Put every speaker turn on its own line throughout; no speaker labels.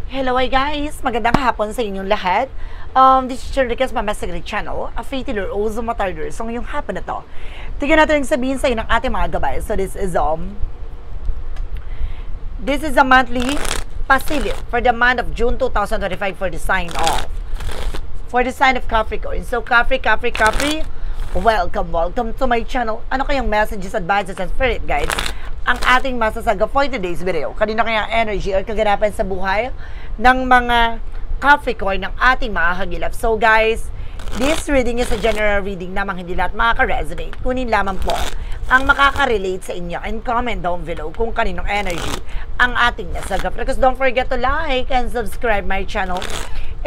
Hello guys! Magandang hapon sa inyong lahat. This is Chirikas Mamasagri Channel, a faith healer, also matarder. So ngayong hapon na to, tignan natin yung sabihin sa inyo ng ating mga gabay. So this is a monthly pasilip for the month of June 2025 for the sign of Capricorn. So Capri, welcome to my channel. Ano kayang messages, advices, and spirit guides ang ating masasaga for today's video? Kanina kaya energy or kaganapan sa buhay ng mga Capricorn ng ating mga hagilap. So guys, this reading is a general reading namang hindi lahat makaka-resonate. Kunin lamang po ang makaka-relate sa inyo and comment down below kung kaninong energy ang ating nasaga. Because don't forget to like and subscribe my channel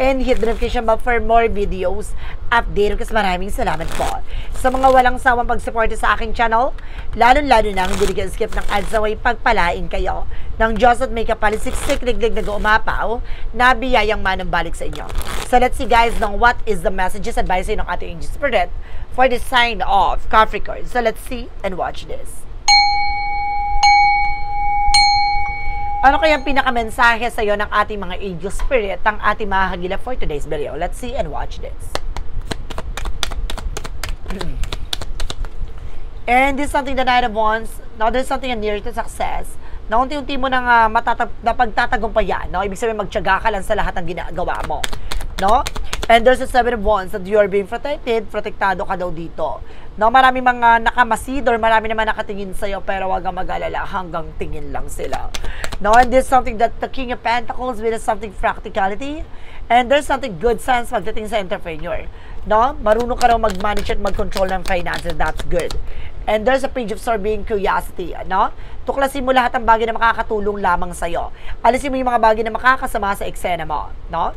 and hit the notification bell for more videos update. Kasi maraming salamat po sa mga walang sawang pagsuporta sa aking channel, lalo-lalo na hindi nag-skip ng ads away, pagpalain kayo ng Diyos at may kapalisiksik liglig na umapaw na biyayang manambalik sa inyo. So let's see guys ng what is the messages advice ng ating angel spirit for the sign of Capricorn. So let's see and watch this. Ano kayang pinakamensahe sa iyo ng ating mga angel spirit, ang ating mga hagilap for today's video? Let's see and watch this. And this is something that I want. Now, there's something near to success na unti-unti mo nang pagtatagumpayan. No? Ibig sabihin, magtiyaga ka lang sa lahat ng ginagawa mo. No? And there's a 7 of Wands that you are being protected. Protektado ka daw dito. No, marami mga nakamasid or marami naman nakatingin sa'yo, pero wag kang mag-alala, hanggang tingin lang sila. No, and there's something that the King of Pentacles with something practicality, and there's something good sense pagdating sa entrepreneur. No, marunong ka raw mag-manage at mag-control ng finances, that's good. And there's a Page of Swords being curiosity, no? Tuklasin mo lahat ng bagay na makakatulong lamang sa'yo. Alisin mo yung mga bagay na makakasama sa eksena mo, no?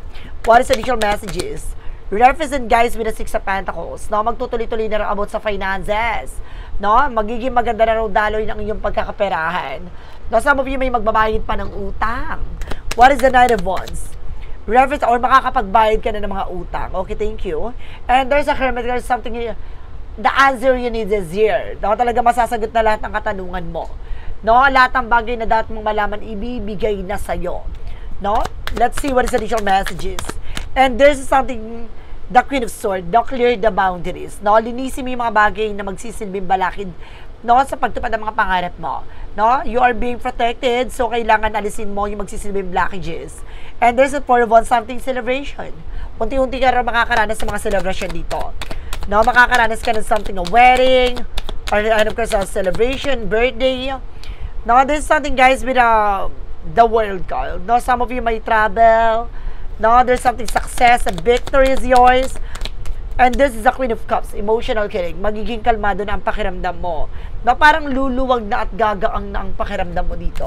What is additional messages? Represent guys with the 6 of Pentacles, no? Magtutuloy-tuloy na rin about sa finances, no? Magiging maganda na raw daloy ng iyong pagkakaperahan. No, some of you may magbabayad pa ng utang. What is the Knight of Wands? Reference or makakapagbayad ka na ng mga utang. Okay, thank you. And there's a Hermit, there's something, the answer you need is here. No, talaga masasagot na lahat ng katanungan mo. No, lahat ng bagay na dapat mong malaman, ibibigay na sa'yo. No? Let's see what is the additional messages. And there's something, the Queen of Swords, no, clear the boundaries. No, linisin mo yung mga bagay na magsisilbing balakid, no, sa pagtupad ng mga pangarap mo. No, you are being protected, so kailangan alisin mo yung magsisilbing blockages. And there's a 4 of Wands, something celebration. Unti-unti ka rin makakaranas sa mga celebration dito. No, makakaranas ka ng something, a wedding, or of course, a celebration, birthday. No, there's something guys with the world card. No, some of you may travel. No, there's something success, a victory is yours. And this is the Queen of Cups, emotional killing. Magiging kalmado na ang pakiramdam mo. No, parang luluwag na at gagaang na ang pakiramdam mo dito.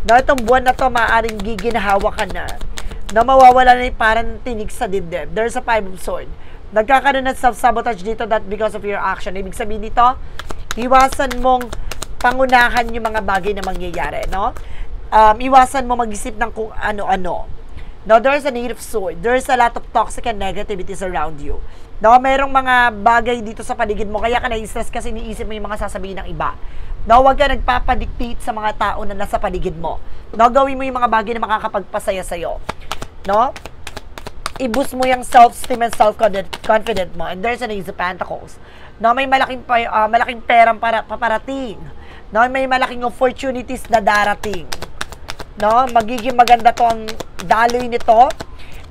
No, itong buwan na to, maaaring giginhawa ka na. No, mawawala na yung parang tinig sa dibdib. There's a 5 of Swords. Nagkakaroon ng self-sabotage dito that because of your action. Ibig sabihin dito, iwasan mong pangunahan yung mga bagay na mangyayari. No? Iwasan mo mag-isip ng kung ano-ano. No, there's a Knight of Swords. There's a lot of toxic and negativities around you. No, merong mga bagay dito sa paligid mo, kaya ka na-stress kasi iniisip mo yung mga sasabihin ng iba. No, huwag ka nagpapadictate sa mga tao na nasa paligid mo. No, gawin mo yung mga bagay na makakapagpasaya sa'yo. No? I-boost mo yung self-esteem and self-confident mo. And there's an Ace of Pentacles. No, may malaking perang paparating. No, may malaking opportunities na darating. No, magiging maganda to ang daloy nito.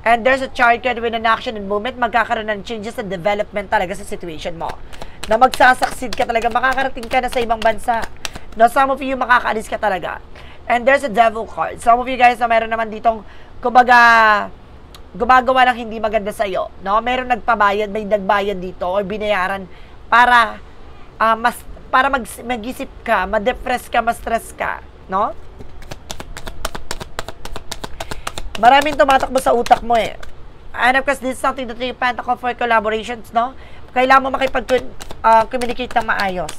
And there's a chart card with an action and movement. Magkakaroon ng changes and development talaga sa situation mo. Na magsasucceed ka talaga. Makakarating ka na sa ibang bansa. No, some of you makakaalis ka talaga. And there's a devil card. Some of you guys na meron naman ditong, kumbaga, gumagawa lang hindi maganda sa'yo. No, meron nagpabayad, may nagbayad dito or binayaran para mag-isip ka, ma-depress ka, ma-stress ka. No? Maraming tumatakbo sa utak mo eh. And of course, this is something that you Pentacle for collaborations, no? Kailangan mo makipag-communicate ng maayos.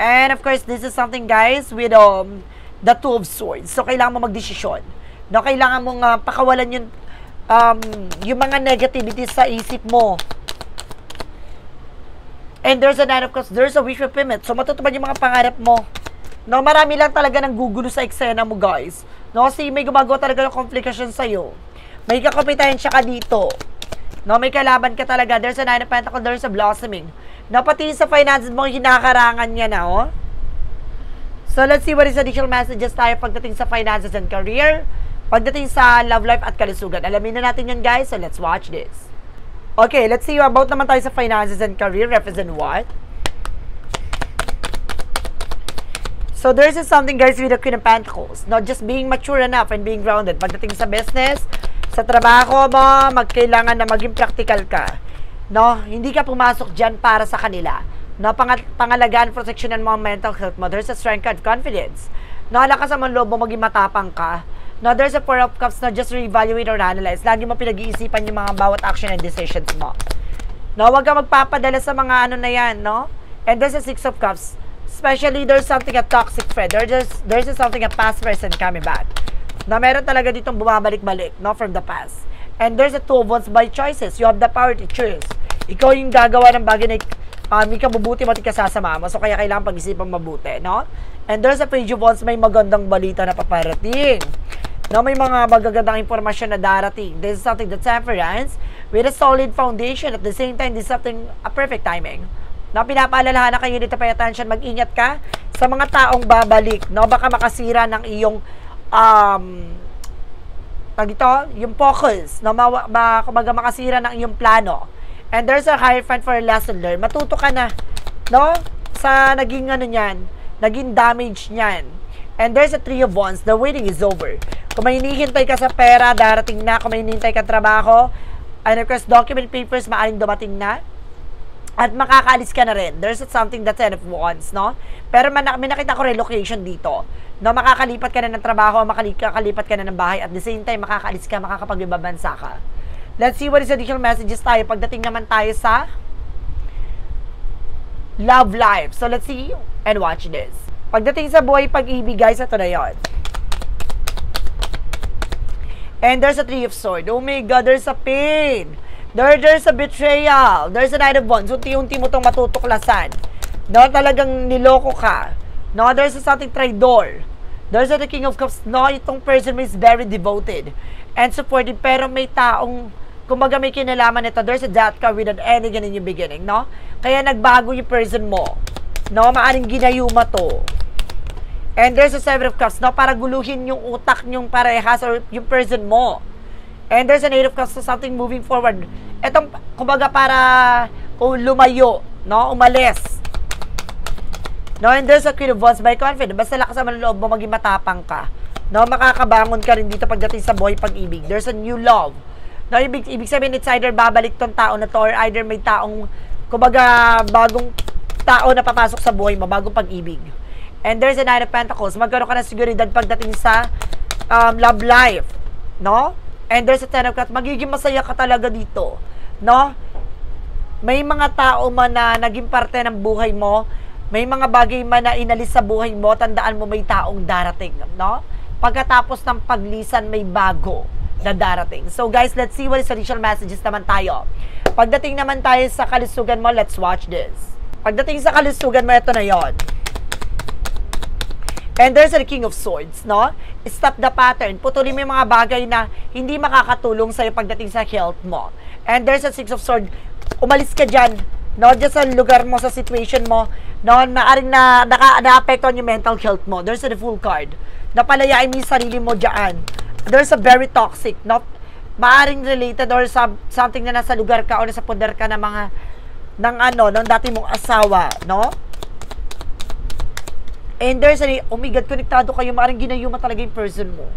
And of course, this is something guys with the 2 of Swords. So, kailangan mo magdesisyon. No, kailangan mong pakawalan yung mga negativities sa isip mo. And there's a 9 of Cups, there's a wish fulfillment. So, matutupad yung mga pangarap mo. No, marami lang talaga ng gugulo sa eksena mo, guys. No, kasi may gumagawa talaga ng komplikasyon sa'yo. May kakompetensya ka dito. No, may kalaban ka talaga. There's a Nine of Pentacles, there's a blossoming. No, pati sa finances mo, hinakarangan niya na, oh. So, let's see what is additional messages tayo pagdating sa finances and career. Pagdating sa love life at kalusugan. Alamin na natin yan, guys. So, let's watch this. Okay, let's see about naman tayo sa finances and career. Represent what? So, there's something, guys, with the Queen of Pentacles. Not just being mature enough and being grounded. Pagdating sa business, sa trabaho mo, magkailangan na maging practical ka. No? Hindi ka pumasok dyan para sa kanila. No? Pangalagaan, proteksyonan mo ang mental health mo. There's a strength and confidence. No? Lakas ang loob mo, maging matapang ka. No? There's a Four of Cups na just reevaluate or analyze. Lagi mo pinag-iisipan yung mga bawat action and decisions mo. No? Huwag ka magpapadala sa mga ano na yan, no? And there's a Six of Cups. Especially, there's something a toxic friend. There's something a past person coming back. Na meron talaga ditong bumabalik-balik, no, from the past. And there's a Two of Wands by choices. You have the power to choose. Ikaw yung gagawa ng bagay na may kabubuti mo at ikasasama mo. So, kaya kailangan pag-isipan mabuti, no? And there's a Page of Wands, may magandang balita na paparating. No, may mga magagandang informasyon na darating. This is something that's temperance with a solid foundation. At the same time, this is something a perfect timing. No, pinapaalalahanan kayo dito, pay attention, mag-ingat ka sa mga taong babalik, no? Baka makasira ng iyong yung focus, no? Kumbaga makasira ng iyong plano. And there's a Hierophant for a lesson learned. Matuto ka na, no? Sa naging ano niyan, naging damage niyan. And there's a Three of Wands. The waiting is over. Kung may hinihintay ka sa pera, darating na. Kung may hinihintay ka trabaho, and request document papers, maaring dumating na. At makakaalis ka na rin. There's something that's Ten of Wands, no? Pero may nakita ko relocation dito. No, makakalipat ka na ng trabaho, makakalipat ka na ng bahay. At the same time, makakaalis ka, makakapag-ibabansa ka. Let's see what is additional messages tayo. Pagdating naman tayo sa love life. So, let's see and watch this. Pagdating sa buhay pag-ibig, guys, ito na yun. And there's a Three of Swords. Oh my God, there's a pain. There's a betrayal. There's a Knight of Wands. Unti-unti mo itong matutuklasan. No, talagang niloko ka. No, there's a something traitor. There's a the King of Cups. No, itong person is very devoted and supportive. Pero may taong, kumbaga may kinalaman nito. There's a death card with an ending in your beginning. No? Kaya nagbago yung person mo. No, maaring ginayuma to. And there's a Seven of Cups. No, para guluhin yung utak nyong parehas or yung person mo. And there's an Eight of Cups, so something moving forward. Etong, kumbaga para lumayo, no? Umalis. No, and there's a Queen of Wands by confidence. Basta lakas naman ang loob mo, maging matapang ka. No, makakabangon ka rin dito pagdating sa buhay pag-ibig. There's a new love. No, ibig sabihin, it's either babalik tong tao na to or either may taong, kumbaga, bagong tao na papasok sa buhay mo, bagong pag-ibig. And there's a Nine of Pentacles. Magkaroon ka ng seguridad pagdating sa love life. No? And there's a Ten of Cups. Magiging masaya ka talaga dito. No? May mga tao man na naging parte ng buhay mo. May mga bagay man na inalis sa buhay mo. Tandaan mo may taong darating. No? Pagkatapos ng paglisan, may bago na darating. So guys, let's see what is additional messages naman tayo. Pagdating naman tayo sa kalusugan mo, let's watch this. Pagdating sa kalusugan mo, ito na yon. And there's a King of Swords, no? Stop the pattern. Putulin mo yung mga bagay na hindi makakatulong sa'yo pagdating sa health mo. And there's a Six of Swords. Umalis ka dyan, no? Dyan sa lugar mo, sa situation mo, no? Maaring na-apektuhan yung mental health mo. There's a Full card. Napalayain mo yung sarili mo dyan. There's a very toxic, no? Maaring related or something na nasa lugar ka o nasa poder ka ng mga, ng dati mong asawa, no? And there's a, oh my God, konektado kayo, maaaring ginayuma talaga yung person mo.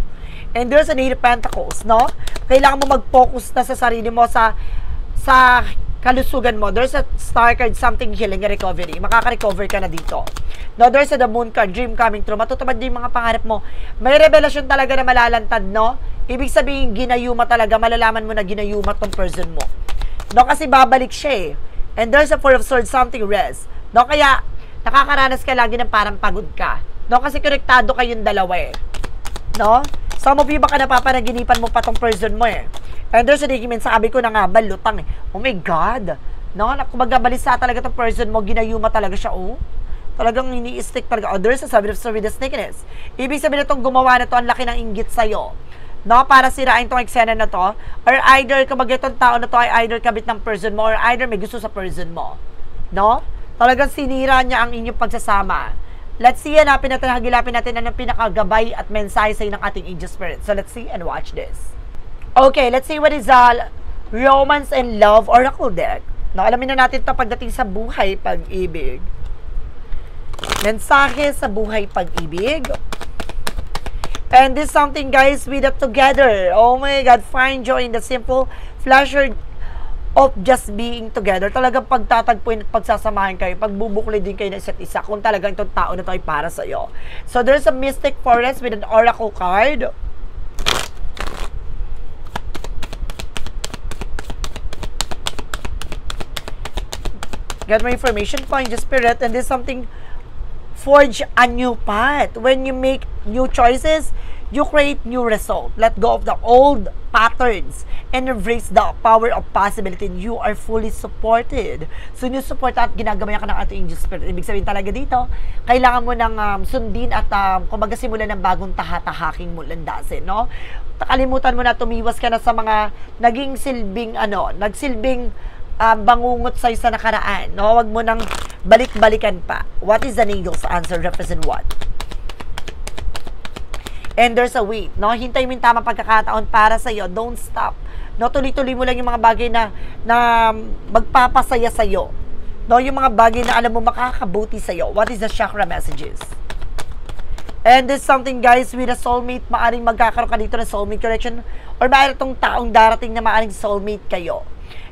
And there's a Eight of Pentacles, no? Kailangan mo mag-focus na sa sarili mo, sa kalusugan mo. There's a Star card, something healing, recovery. Makaka-recover ka na dito. No, there's a the Moon card, dream coming true. Matutupad din yung mga pangarap mo. May revelasyon talaga na malalantad, no? Ibig sabihin, ginayuma talaga, malalaman mo na ginayuma tong person mo. No, kasi babalik siya eh. And there's a Four of Swords, something rest. No, kaya, nakakaranas ka lagi ng parang pagod ka. No? Kasi konektado kayong dalawa eh. No? Some of you baka napapanaginipan mo pa tong person mo eh. And there's a document, sabi ko na nga, balutang eh. Oh my God. No? Kumbaga balisa talaga tong person mo, ginayuma talaga siya, oh. Talagang ini-stick talaga. Oh, there's a 7 of Swords with the sneakiness. Ibig sabihin itong gumawa na to, ang laki ng inggit sa'yo. No, para sirain tong eksena na to. Or either, kapag itong tao na to ay either kabit ng person mo, or either may gusto sa person mo. No? Talagang sinira niya ang inyong pagsasama. Let's see, hanapin natin, hagilapin natin ang pinakagabay at mensahe sa'yo ng ating angel spirit. So, let's see and watch this. Okay, let's see what is Romance and Love Oracle deck. No, alamin na natin ito pagdating sa buhay, pag-ibig. Mensahe sa buhay, pag-ibig. And this something, guys, with it together. Oh my God, find joy in the simple pleasure of just being together. Talagang pagtatagpuin at pagsasamahin kayo, pagbubukli din kayo ng isa't isa kung talagang itong tao na ito ay para sa'yo. So, there's a mystic forest with an oracle card. Get more information, find your spirit, and this something, forge a new path. When you make new choices, you create new result. Let go of the old patterns and embrace the power of possibility. You are fully supported. So, support at ginagabayan ka ng ating angel spirit. Ibig sabihin talaga dito, kailangan mo ng sundin at kumbaga simulan ng bagong tahatahaking mo landasin, no? Kalimutan mo na, tumiwas ka na sa mga naging silbing, nagsilbing bangungot sa'yo sa nakaraan, no? Huwag mo nang balik-balikan pa. What is the angel's answer? Represent what? And there's a wait, no? Hintay mo yung tamang pagkakataon para sa'yo. Don't stop. No? Tuloy-tuloy mo lang yung mga bagay na magpapasaya sa'yo. No? Yung mga bagay na alam mo makakabuti sa'yo. What is the chakra messages? And there's something, guys, with a soulmate. Maaring magkakaroon ka dito ng soulmate connection, or maaring itong taong darating na maaring soulmate kayo.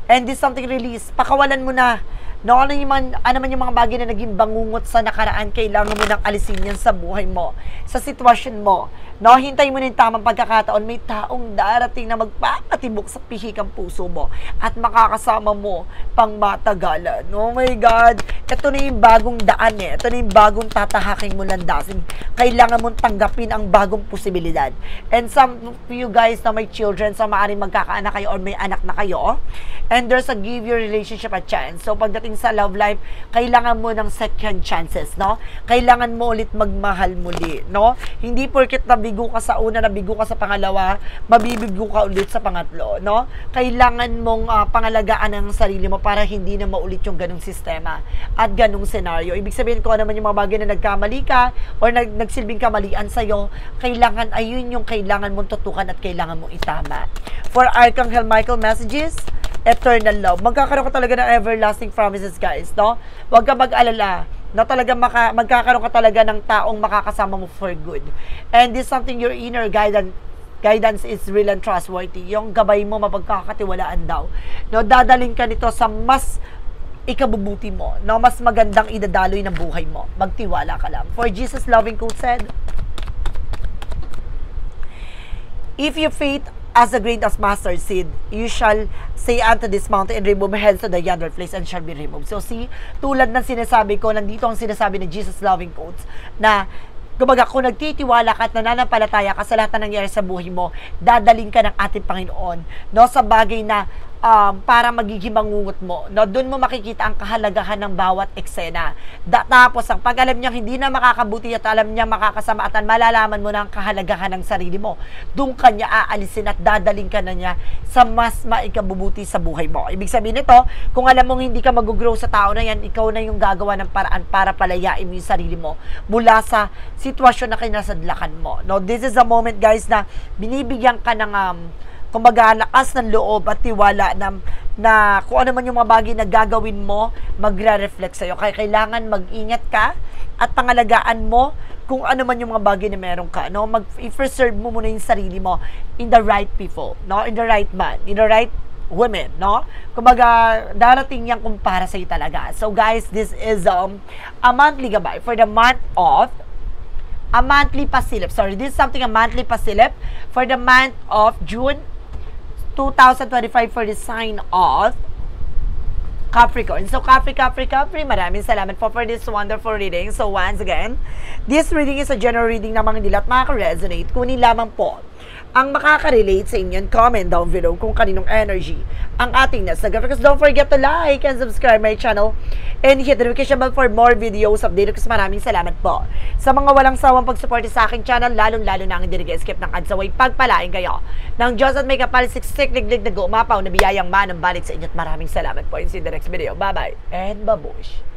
And this something release. Pakawalan mo na. No, ano man yung mga bagay na naging bangungot sa nakaraan, kailangan mo nang alisin yan sa buhay mo, sa sitwasyon mo. No, hintay mo na yung tamang pagkakataon. May taong darating na magpapatibok sa pihikang puso mo at makakasama mo pang matagalan. Oh my God. Ito na yung bagong daan eh. Ito na yung bagong tatahaking mo landasin. Kailangan mong tanggapin ang bagong posibilidad. And some of you guys na may children, so maaaring magkakaanak kayo or may anak na kayo, and there's a give your relationship a chance. So pagdating sa love life, kailangan mo ng second chances, no? Kailangan mo ulit magmahal muli, no? Hindi porket nabigo ka sa una, nabigo ka sa pangalawa, mabibigo ka ulit sa pangatlo, no? Kailangan mong pangalagaan ang sarili mo para hindi na maulit yung ganung sistema at ganung senaryo. Ibig sabihin ko naman yung mga bagay na nagkamali ka or nagsilbing kamalian sa'yo, kailangan, ayun yung kailangan mong tutukan at kailangan mong itama. For Archangel Michael messages, eternal love. Magkakaroon ka talaga ng everlasting promises, guys, no? Huwag ka mag-alala na talaga magkakaroon ka talaga ng taong makakasama mo for good. And this is something, your inner guidance is real and trustworthy. Yung gabay mo, mapagkakatiwalaan daw. No, dadaling ka nito sa mas ikabubuti mo, no? Mas magandang idadaloy ng buhay mo. Magtiwala ka lang. For Jesus loving quote said, if you faith as a grain of mustard seed, you shall say unto this mountain, and remove hence to the yonder place, and shall be removed. So see, tulad ng sinasabi ko, nandito ang sinasabi ni Jesus loving quotes, na kumbaga, kung nagtitiwala ka at nananampalataya ka sa lahat na nangyari sa buhay mo, dadaling ka ng ating Panginoon, no, sa bagay na para magiging mangungot mo. No, doon mo makikita ang kahalagahan ng bawat eksena. Tapos, ang pag alam niya hindi na makakabuti at alam niya makakasama at malalaman mo na ang kahalagahan ng sarili mo, doon ka niya aalisin at dadaling ka na niya sa mas maikabubuti sa buhay mo. Ibig sabihin nito, kung alam mong hindi ka mag-grow sa tao na yan, ikaw na yung gagawa ng paraan para palayain mo yung sarili mo mula sa sitwasyon na kinasadlakan mo. No, this is a moment, guys, na binibigyan ka ng kumbaga, lakas ng loob at tiwala na kung ano man yung mga bagay na gagawin mo, magre-reflect sa'yo. Kaya kailangan mag-ingat ka at pangalagaan mo kung ano man yung mga bagay na meron ka. No? I-preserve mo muna yung sarili mo in the right people, no? In the right man, in the right women, no? Kumbaga, darating yan kung para sa'yo talaga. So guys, this is a monthly gabay for the month of a monthly pasilip. Sorry, this is something a monthly pasilip for the month of June 2025 for the sign of Capricorn. So, Capri, maraming salamat po for this wonderful reading. So, once again, this reading is a general reading na mga hindi lahat makaka-resonate. Kunin lamang po ang makaka-relate sa inyo, comment down below kung kaninong energy ang ating nasa. Because don't forget to like and subscribe my channel and hit the notification bell for more videos update. Kasi maraming salamat po sa mga walang sawang pagsuporte sa aking channel, lalong-lalo na ang hindi nag-skip ng ads away. Pagpalain kayo ng Diyos at may kapal, siksik, liglig, nag-uumapaw na biyayang manang balik sa inyo at maraming salamat po. See you in the next video. Bye-bye and babush!